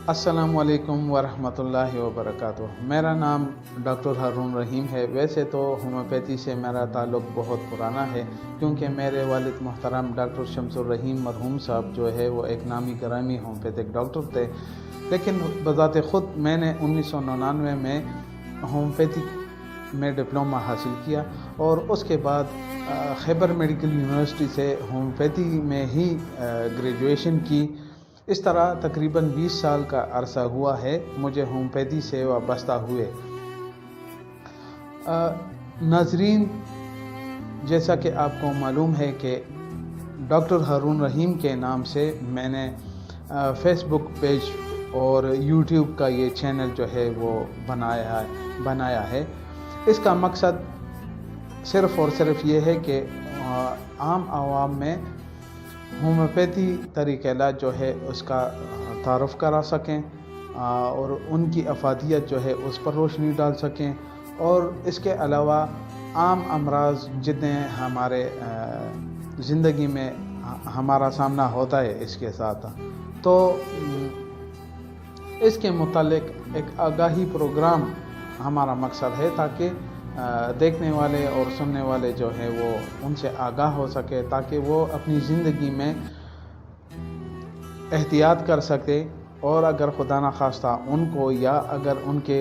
السلام علیکم ورحمۃ اللہ وبرکاتہ۔ میرا نام ڈاکٹر ہارون رحیم ہے۔ ویسے تو ہومیوپیتھی سے میرا تعلق بہت پرانا ہے، کیونککہ میرے والد محترم ڈاکٹر شمس الرحیم مرحوم صاحب جو ہے وہ ایک نامی گرامی ہومیوپیتھک ڈاکٹر تھے، لیکن بذات خود میں نے 1999 میں ہومیوپیتھی میں ڈپلومہ حاصل کیا اور اس کے بعد خیبر میڈیکل یونیورسٹی سے ہومیوپیتھی میں ہی گریجویشن کی۔ اس طرح تقریباً 20 سال کا عرصہ ہوا ہے مجھے ہومیوپیتھی سے وابستہ ہوئے۔ ناظرین، جیسا کہ آپ کو معلوم ہے کہ ڈاکٹر ہارون رحیم کے نام سے میں نے فیس بک پیج اور یوٹیوب کا یہ چینل جو ہے وہ بنایا ہے۔ اس کا مقصد صرف اور صرف یہ ہے کہ عام عوام میں ہومیوپیتھی طریقہ علاج جو ہے اس کا تعارف کرا سکیں اور ان کی افادیت جو ہے اس پر روشنی ڈال سکیں، اور اس کے علاوہ عام امراض جتنے ہمارے زندگی میں ہمارا سامنا ہوتا ہے اس کے ساتھ، تو اس کے متعلق ایک آگاہی پروگرام ہمارا مقصد ہے، تاکہ دیکھنے والے اور سننے والے جو ہے وہ ان سے آگاہ ہو سکے، تاکہ وہ اپنی زندگی میں احتیاط کر سکے، اور اگر خدا نخواستہ ان کو یا اگر ان کے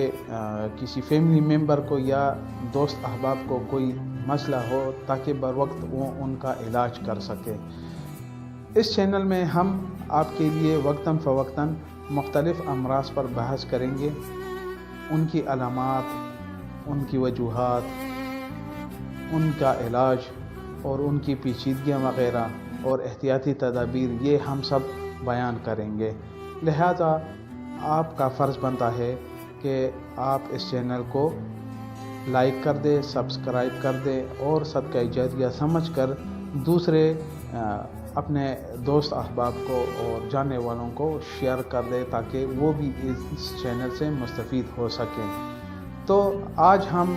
کسی فیملی ممبر کو یا دوست احباب کو کوئی مسئلہ ہو، تاکہ بر وقت وہ ان کا علاج کر سکے۔ اس چینل میں ہم آپ کے لیے وقتاً فوقتاً مختلف امراض پر بحث کریں گے، ان کی علامات، ان کی وجوہات، ان کا علاج اور ان کی پیچیدگیاں وغیرہ اور احتیاطی تدابیر، یہ ہم سب بیان کریں گے۔ لہذا آپ کا فرض بنتا ہے کہ آپ اس چینل کو لائک کر دیں، سبسکرائب کر دیں، اور صدقہ جاریہ سمجھ کر دوسرے اپنے دوست احباب کو اور جاننے والوں کو شیئر کر دیں، تاکہ وہ بھی اس چینل سے مستفید ہو سکیں۔ تو آج ہم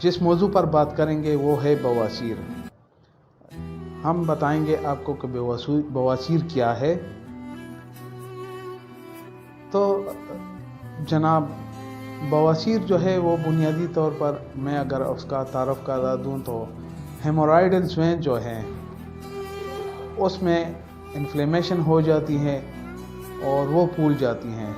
جس موضوع پر بات کریں گے وہ ہے بواسیر۔ ہم بتائیں گے آپ کو کہ بواسیر کیا ہے۔ تو جناب، بواسیر جو ہے وہ بنیادی طور پر میں اگر اس کا تعارف کرا دوں تو ہیمورائڈل وین جو ہے اس میں انفلیمیشن ہو جاتی ہے اور وہ پھول جاتی ہیں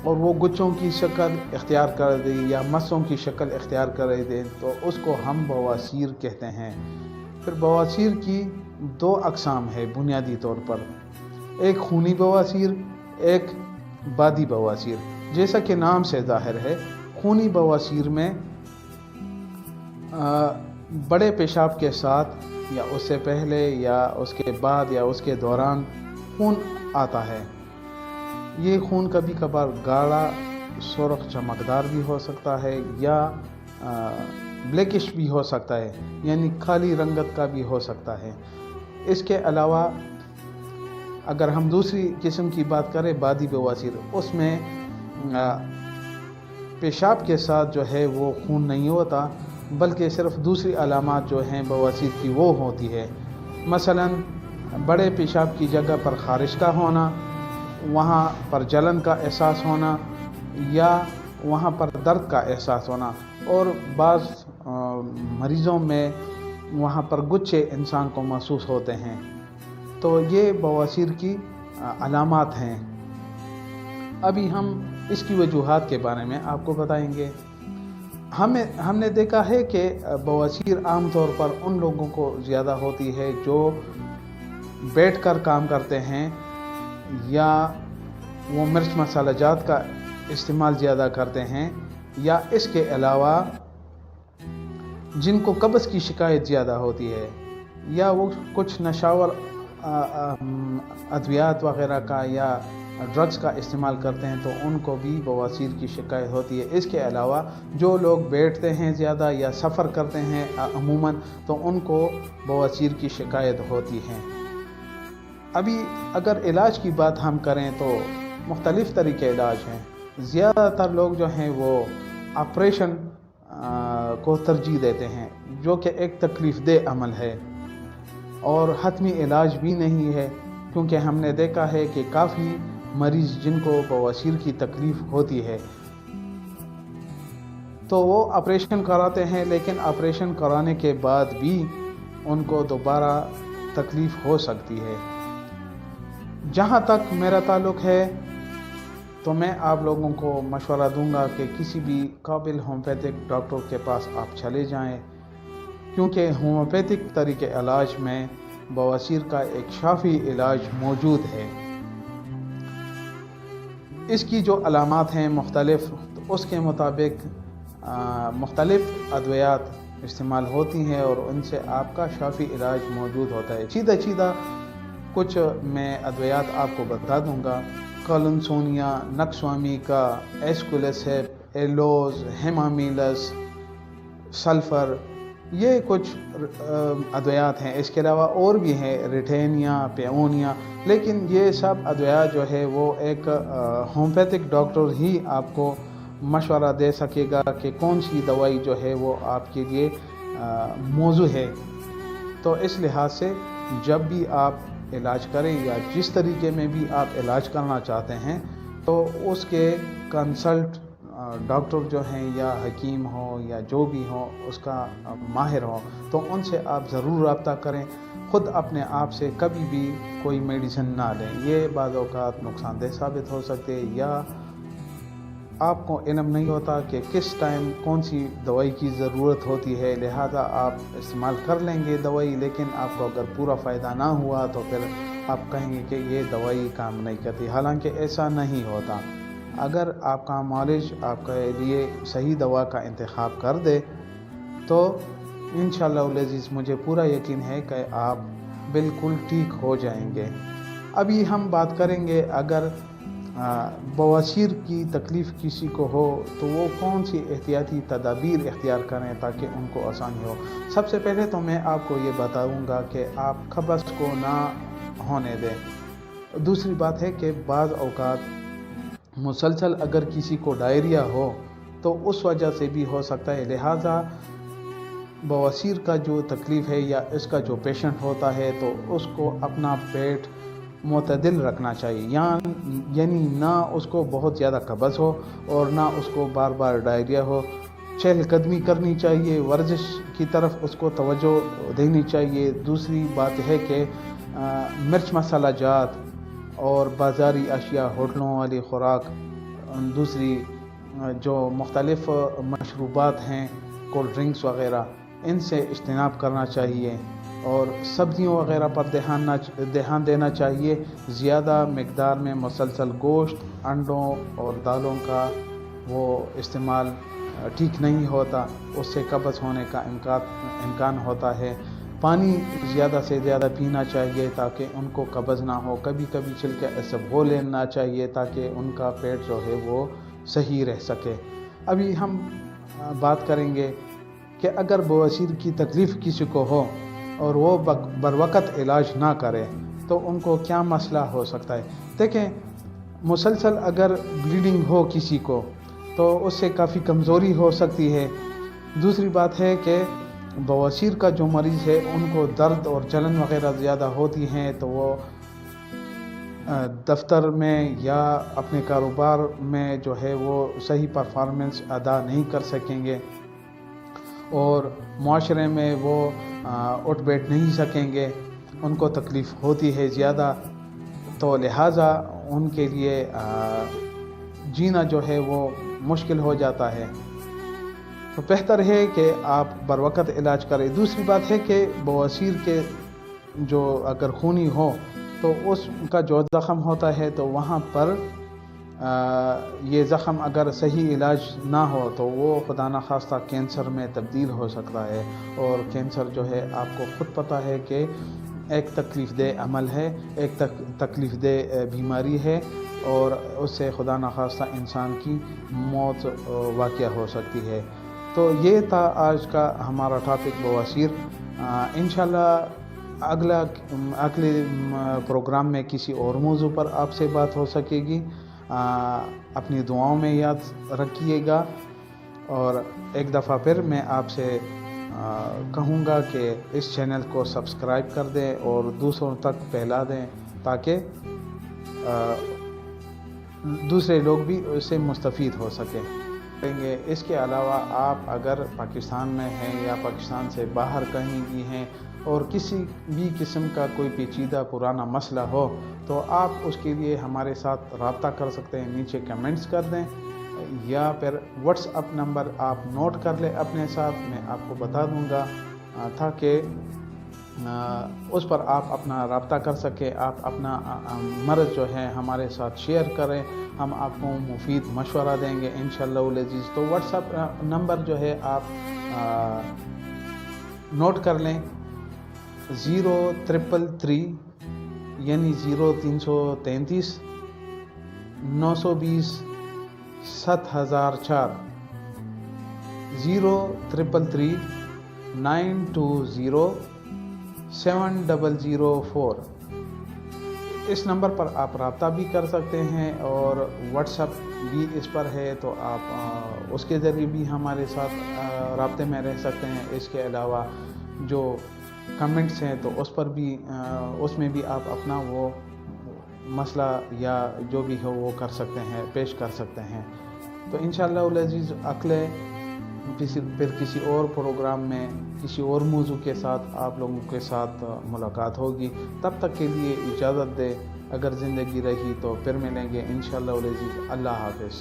اور وہ گچھوں کی شکل اختیار کر دے یا مسوں کی شکل اختیار کر دے، تو اس کو ہم بواسیر کہتے ہیں۔ پھر بواسیر کی 2 اقسام ہے بنیادی طور پر، ایک خونی بواسیر، ایک بادی بواسیر۔ جیسا کہ نام سے ظاہر ہے، خونی بواسیر میں بڑے پیشاب کے ساتھ یا اس سے پہلے یا اس کے بعد یا اس کے دوران خون آتا ہے۔ یہ خون کبھی کبھار گاڑھا سرخ چمکدار بھی ہو سکتا ہے یا بلیکش بھی ہو سکتا ہے، یعنی کالی رنگت کا بھی ہو سکتا ہے۔ اس کے علاوہ اگر ہم دوسری قسم کی بات کریں، بادی بواسیر، اس میں پیشاب کے ساتھ جو ہے وہ خون نہیں ہوتا، بلکہ صرف دوسری علامات جو ہیں بواسیر کی وہ ہوتی ہے۔ مثلا بڑے پیشاب کی جگہ پر خارش کا ہونا، وہاں پر جلن کا احساس ہونا یا وہاں پر درد کا احساس ہونا، اور بعض مریضوں میں وہاں پر گچھے انسان کو محسوس ہوتے ہیں۔ تو یہ بواسیر کی علامات ہیں۔ ابھی ہم اس کی وجوہات کے بارے میں آپ کو بتائیں گے۔ ہم نے دیکھا ہے کہ بواسیر عام طور پر ان لوگوں کو زیادہ ہوتی ہے جو بیٹھ کر کام کرتے ہیں، یا وہ مرچ مسالہ جات کا استعمال زیادہ کرتے ہیں، یا اس کے علاوہ جن کو قبض کی شکایت زیادہ ہوتی ہے، یا وہ کچھ نشاور ادویات وغیرہ کا یا ڈرگز کا استعمال کرتے ہیں، تو ان کو بھی بواسیر کی شکایت ہوتی ہے۔ اس کے علاوہ جو لوگ بیٹھتے ہیں زیادہ یا سفر کرتے ہیں عموماً، تو ان کو بواسیر کی شکایت ہوتی ہے۔ ابھی اگر علاج کی بات ہم کریں تو مختلف طریقے علاج ہیں۔ زیادہ تر لوگ جو ہیں وہ آپریشن کو ترجیح دیتے ہیں، جو کہ ایک تکلیف دہ عمل ہے اور حتمی علاج بھی نہیں ہے، کیونکہ ہم نے دیکھا ہے کہ کافی مریض جن کو بواسیر کی تکلیف ہوتی ہے تو وہ آپریشن کراتے ہیں، لیکن آپریشن کرانے کے بعد بھی ان کو دوبارہ تکلیف ہو سکتی ہے۔ جہاں تک میرا تعلق ہے تو میں آپ لوگوں کو مشورہ دوں گا کہ کسی بھی قابل ہومیوپیتھک ڈاکٹر کے پاس آپ چلے جائیں، کیونکہ ہومیوپیتھک طریقے علاج میں بواسیر کا ایک شافی علاج موجود ہے۔ اس کی جو علامات ہیں مختلف، تو اس کے مطابق مختلف ادویات استعمال ہوتی ہیں اور ان سے آپ کا شافی علاج موجود ہوتا ہے۔ سیدھا کچھ میں ادویات آپ کو بتا دوں گا۔ کالنسونیا، نکسوامی کا، ایسکولیسپ، ایلوز، ہیمامیلس، سلفر، یہ کچھ ادویات ہیں۔ اس کے علاوہ اور بھی ہیں، ریٹینیا، پیونیا، لیکن یہ سب ادویات جو ہے وہ ایک ہومیوپیتھک ڈاکٹر ہی آپ کو مشورہ دے سکے گا کہ کون سی دوائی جو ہے وہ آپ کے لیے موزوں ہے۔ تو اس لحاظ سے جب بھی آپ علاج کریں یا جس طریقے میں بھی آپ علاج کرنا چاہتے ہیں تو اس کے کنسلٹ ڈاکٹر جو ہیں یا حکیم ہو یا جو بھی ہو اس کا ماہر ہو، تو ان سے آپ ضرور رابطہ کریں۔ خود اپنے آپ سے کبھی بھی کوئی میڈیسن نہ لیں، یہ بعض اوقات نقصان دہ ثابت ہو سکتے، یا آپ کو علم نہیں ہوتا کہ کس ٹائم کون سی دوائی کی ضرورت ہوتی ہے، لہذا آپ استعمال کر لیں گے دوائی، لیکن آپ کو اگر پورا فائدہ نہ ہوا تو پھر آپ کہیں گے کہ یہ دوائی کام نہیں کرتی، حالانکہ ایسا نہیں ہوتا۔ اگر آپ کا معالج آپ کے لیے صحیح دوا کا انتخاب کر دے تو انشاءاللہ العزیز مجھے پورا یقین ہے کہ آپ بالکل ٹھیک ہو جائیں گے۔ ابھی ہم بات کریں گے اگر بواسیر کی تکلیف کسی کو ہو تو وہ کون سی احتیاطی تدابیر اختیار کریں تاکہ ان کو آسانی ہو۔ سب سے پہلے تو میں آپ کو یہ بتاؤں گا کہ آپ قبض کو نہ ہونے دیں۔ دوسری بات ہے کہ بعض اوقات مسلسل اگر کسی کو ڈائریا ہو تو اس وجہ سے بھی ہو سکتا ہے، لہٰذا بواسیر کا جو تکلیف ہے یا اس کا جو پیشنٹ ہوتا ہے تو اس کو اپنا پیٹ معتدل رکھنا چاہیے، یعنی نہ اس کو بہت زیادہ قبض ہو اور نہ اس کو بار بار ڈائریا ہو۔ چہل قدمی کرنی چاہیے، ورزش کی طرف اس کو توجہ دینی چاہیے۔ دوسری بات ہے کہ مرچ مسالہ جات اور بازاری اشیاء، ہوٹلوں والی خوراک، دوسری جو مختلف مشروبات ہیں، کولڈ ڈرنکس وغیرہ، ان سے اجتناب کرنا چاہیے اور سبزیوں وغیرہ پر دھیان دینا چاہیے۔ زیادہ مقدار میں مسلسل گوشت، انڈوں اور دالوں کا وہ استعمال ٹھیک نہیں ہوتا، اس سے قبض ہونے کا امکان ہوتا ہے۔ پانی زیادہ سے زیادہ پینا چاہیے تاکہ ان کو قبض نہ ہو۔ کبھی کبھی چھلکے اسبغول لینا چاہیے تاکہ ان کا پیٹ جو ہے وہ صحیح رہ سکے۔ ابھی ہم بات کریں گے کہ اگر بواسیر کی تکلیف کسی کو ہو اور وہ بروقت علاج نہ کرے تو ان کو کیا مسئلہ ہو سکتا ہے۔ دیکھیں، مسلسل اگر بلیڈنگ ہو کسی کو تو اس سے کافی کمزوری ہو سکتی ہے۔ دوسری بات ہے کہ بواسیر کا جو مریض ہے ان کو درد اور جلن وغیرہ زیادہ ہوتی ہیں تو وہ دفتر میں یا اپنے کاروبار میں جو ہے وہ صحیح پرفارمنس ادا نہیں کر سکیں گے اور معاشرے میں وہ اٹھ بیٹھ نہیں سکیں گے، ان کو تکلیف ہوتی ہے زیادہ، تو لہٰذا ان کے لیے جینا جو ہے وہ مشکل ہو جاتا ہے۔ تو بہتر ہے کہ آپ بروقت علاج کریں۔ دوسری بات ہے کہ بواسیر کے جو اگر خونی ہو تو اس کا جو زخم ہوتا ہے تو وہاں پر یہ زخم اگر صحیح علاج نہ ہو تو وہ خدا نخواستہ کینسر میں تبدیل ہو سکتا ہے، اور کینسر جو ہے آپ کو خود پتہ ہے کہ ایک تکلیف دہ عمل ہے، ایک تکلیف دہ بیماری ہے، اور اس سے خدا نخواستہ انسان کی موت واقع ہو سکتی ہے۔ تو یہ تھا آج کا ہمارا ٹاپک بواسیر۔ انشاءاللہ اگلے پروگرام میں کسی اور موضوع پر آپ سے بات ہو سکے گی۔ اپنی دعاؤں میں یاد رکھیے گا، اور ایک دفعہ پھر میں آپ سے کہوں گا کہ اس چینل کو سبسکرائب کر دیں اور دوسروں تک پھیلا دیں۔ تاکہ دوسرے لوگ بھی اس سے مستفید ہو سکیں. اس کے علاوہ آپ اگر پاکستان میں ہیں یا پاکستان سے باہر کہیں بھی ہیں اور کسی بھی قسم کا کوئی پیچیدہ پرانا مسئلہ ہو تو آپ اس کے لیے ہمارے ساتھ رابطہ کر سکتے ہیں. نیچے کمنٹس کر دیں یا پھر واٹس اپ نمبر آپ نوٹ کر لیں اپنے ساتھ, میں آپ کو بتا دوں گا تاکہ اس پر آپ اپنا رابطہ کر سکیں. آپ اپنا مرض جو ہے ہمارے ساتھ شیئر کریں, ہم آپ کو مفید مشورہ دیں گے انشاءاللہ العزیز. تو واٹس اپ نمبر جو ہے آپ نوٹ کر لیں 0333 یعنی 0333 920 7004 0333 920 7004. اس نمبر پر آپ رابطہ بھی کر سکتے ہیں اور واٹس اپ بھی اس پر ہے, تو آپ اس کے ذریعے بھی ہمارے ساتھ رابطے میں رہ سکتے ہیں. اس کے علاوہ جو کمنٹس ہیں تو اس میں بھی آپ اپنا وہ مسئلہ یا جو بھی ہو وہ کر سکتے ہیں, پیش کر سکتے ہیں. تو انشاءاللہ العزیز اگلے پھر کسی اور پروگرام میں کسی اور موضوع کے ساتھ آپ لوگوں کے ساتھ ملاقات ہوگی. تب تک کے لیے اجازت دے, اگر زندگی رہی تو پھر ملیں گے انشاءاللہ العزیز. اللہ حافظ.